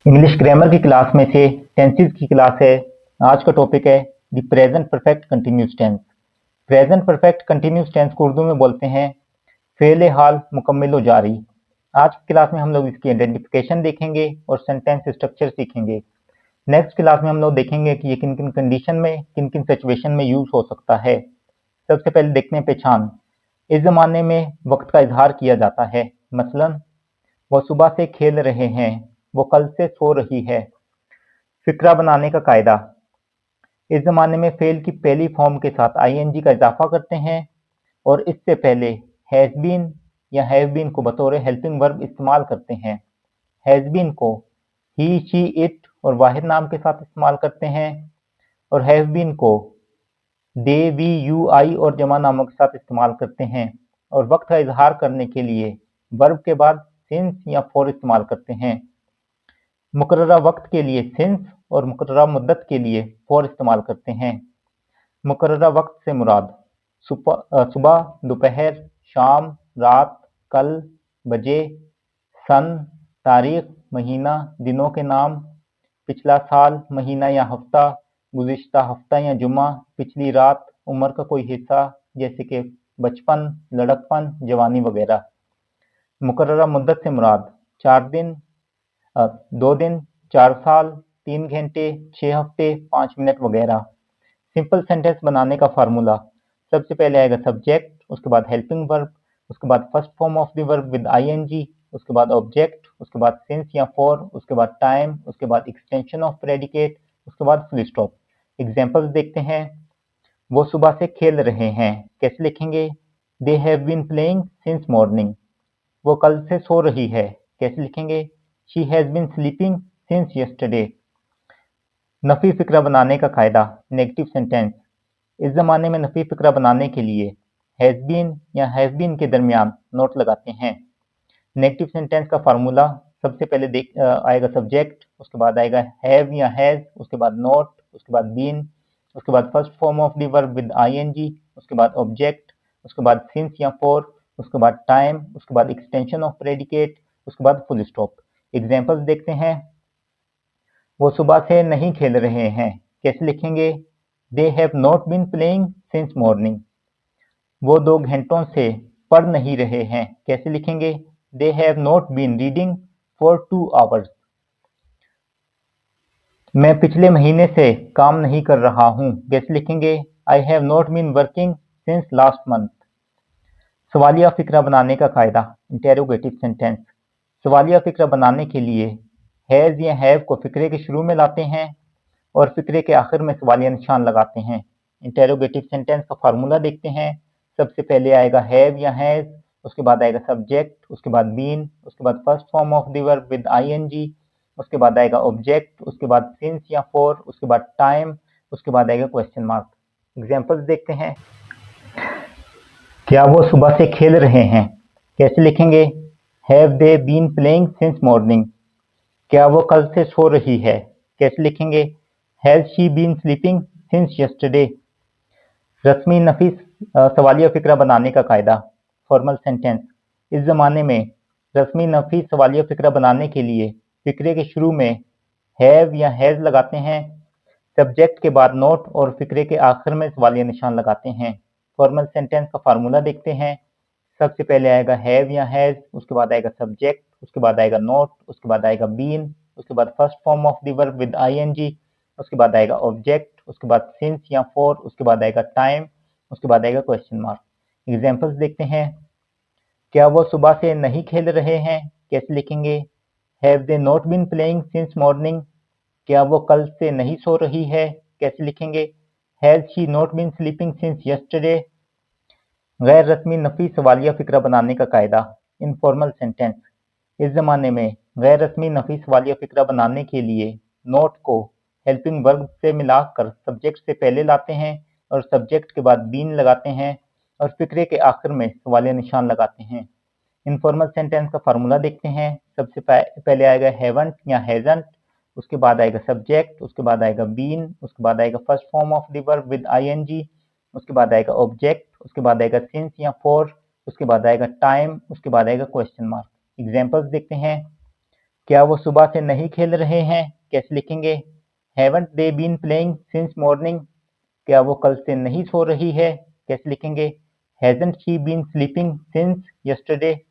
English grammar की class में से टेंसेस की क्लास है। आज का टॉपिक है the present perfect continuous tense. Present perfect continuous tense को उर्दू में बोलते हैं फेले हाल मुकम्मिल व जारी। आज की क्लास में हम लोग इसकी आइडेंटिफिकेशन देखेंगे और सेंटेंस स्ट्रक्चर सीखेंगे। नेक्स्ट क्लास में हम लोग देखेंगे कि ये किन किन कंडीशन में, किन किन सिचुएशन में यूज हो सकता है। सबसे पहले देखते हैं पहचान। इस जमाने में वक्त का इजहार किया जाता है। मसलन वो सुबह से खेल रहे हैं, वो कल से सो रही है। फिक्रा बनाने का कायदा। इस जमाने में फेल की पहली फॉर्म के साथ आईएनजी का इजाफा करते हैं और इससे पहले हैज बीन या हैव बीन को बतौर हेल्पिंग वर्ब इस्तेमाल करते हैं। हैज बीन को ही, शी, इट और वाहिद नाम के साथ इस्तेमाल करते हैं और हैव बीन को दे, वी, यू, आई और जमा नामों के साथ इस्तेमाल करते हैं। और वक्त का इजहार करने के लिए वर्ब के बाद सिंस या फॉर इस्तेमाल करते हैं। मुकर्ररा वक्त के लिए सिंस और मुकर्ररा मुद्दत के लिए फॉर इस्तेमाल करते हैं। मुकर्ररा वक्त से मुराद सुबह, दोपहर, शाम, रात, कल, बजे, सन, तारीख, महीना, दिनों के नाम, पिछला साल, महीना या हफ्ता, गुज़िश्ता हफ्ता या जुमा, पिछली रात, उम्र का कोई हिस्सा जैसे कि बचपन, लड़कपन, जवानी वगैरह। मुकर्ररा मुद्दत से मुराद 4 दिन, 2 दिन, 4 साल, 3 घंटे, 6 हफ्ते, 5 मिनट वगैरह। सिंपल सेंटेंस बनाने का फार्मूला। सबसे पहले आएगा सब्जेक्ट, उसके बाद हेल्पिंग वर्ब, उसके बाद first form of the verb with ING, उसके बाद ऑब्जेक्ट, उसके बाद सिंस या फॉर, उसके बाद टाइम, उसके बाद एक्सटेंशन ऑफ प्रेडिकेट, उसके बाद फुल स्टॉप। एग्जांपल्स देखते हैं। वो सुबह से खेल रहे हैं, कैसे लिखेंगे? They have been playing since morning. वो कल से सो रही है, कैसे लिखेंगे? She has been sleeping since yesterday. नफी फिक्रा बनाने का कायदा। Negative sentence. इस जमाने में नफी फिक्रा बनाने के लिए हैज बीन या हैव बीन के दरमियान नोट लगाते हैं। नेगेटिव सेंटेंस का फार्मूला। सबसे पहले आएगा सब्जेक्ट, उसके बाद आएगा हैव या हैज, उसके बाद नोट, उसके बाद बीन, उसके बाद first form of the verb with ING, उसके बाद ऑब्जेक्ट, उसके बाद सिंस या फॉर, उसके बाद टाइम, उसके बाद एक्सटेंशन ऑफ प्रेडिकेट, उसके बाद फुल स्टॉप। एग्जांपल्स देखते हैं। वो सुबह से नहीं खेल रहे हैं, कैसे लिखेंगे? They have not been playing since morning. वो 2 घंटों से पढ़ नहीं रहे हैं, कैसे लिखेंगे? They have not been reading for 2 hours. मैं पिछले महीने से काम नहीं कर रहा हूँ, कैसे लिखेंगे? I have not been working since last month. सवालिया फिक्रा बनाने का कायदा। Interrogative sentence. सवालिया फिक्रा बनाने के लिए हैज या हैव को फिक्रे के शुरू में लाते हैं और फिक्रे के आखिर में सवालिया निशान लगाते हैं। इंटेरोगेटिव सेंटेंस का फार्मूला देखते हैं। सबसे पहले आएगा हैव या हैज, उसके बाद आएगा सब्जेक्ट, उसके बाद बीन, उसके बाद first form of the verb with ING, उसके बाद आएगा ऑब्जेक्ट, उसके बाद सिंस या फॉर, उसके बाद टाइम, उसके बाद आएगा क्वेश्चन मार्क। एग्जांपल्स देखते हैं। क्या वो सुबह से खेल रहे हैं, कैसे लिखेंगे? Have they been playing since morning. क्या वो कल से सो रही है, कैसे लिखेंगे? Has she been sleeping since yesterday. रस्मी नफी सवालिया फिक्रा बनाने का कायदा। Formal sentence. इस जमाने में रस्मी नफी सवालिया फिक्रा बनाने के लिए फिक्रे के शुरू में हैव या हैज लगाते हैं, सब्जेक्ट के बाद नोट और फिक्रे के आखिर में सवालिया निशान लगाते हैं। फॉर्मल सेंटेंस का फार्मूला देखते हैं। सबसे पहले आएगा हैव या हैज, उसके बाद आएगा सब्जेक्ट, उसके बाद आएगा नोट, उसके बाद आएगा बीन, उसके बाद first form of the verb with ING, उसके बाद आएगा ऑब्जेक्ट, उसके बाद सिंस या फॉर, उसके बाद आएगा टाइम, उसके बाद आएगा क्वेश्चन मार्क। एग्जांपल्स देखते हैं। क्या वो सुबह से नहीं खेल रहे हैं, कैसे लिखेंगे? Have they not been playing since morning. क्या वो कल से नहीं सो रही है, कैसे लिखेंगे? Has she not been sleeping since yesterday. गैर रस्मी नफी सवालिया फिक्रा बनाने का कायदा। Informal sentence. इस जमाने में गैर रस्मी नफी सवालिया फिक्रा बनाने के लिए नोट को हेल्पिंग वर्ब से मिलाकर सब्जेक्ट से पहले लाते हैं और सब्जेक्ट के बाद बीन लगाते हैं और फिक्रे के आखिर में सवालिया निशान लगाते हैं। इनफॉर्मल सेंटेंस का फार्मूला देखते हैं। सबसे पहले आएगा हैवंट या हैजंट, उसके बाद आएगा सब्जेक्ट, उसके बाद आएगा बीन, उसके बाद आएगा first form of the verb with ING, उसके बाद आएगा ऑब्जेक्ट, उसके बाद आएगा सिंस या फॉर, उसके बाद आएगा टाइम, उसके बाद आएगा क्वेश्चन मार्क। एग्जांपल्स देखते हैं। क्या वो सुबह से नहीं खेल रहे हैं? कैसे लिखेंगे? Haven't they been playing since morning? क्या वो कल से नहीं सो रही है? कैसे लिखेंगे? Hasn't she been sleeping since yesterday?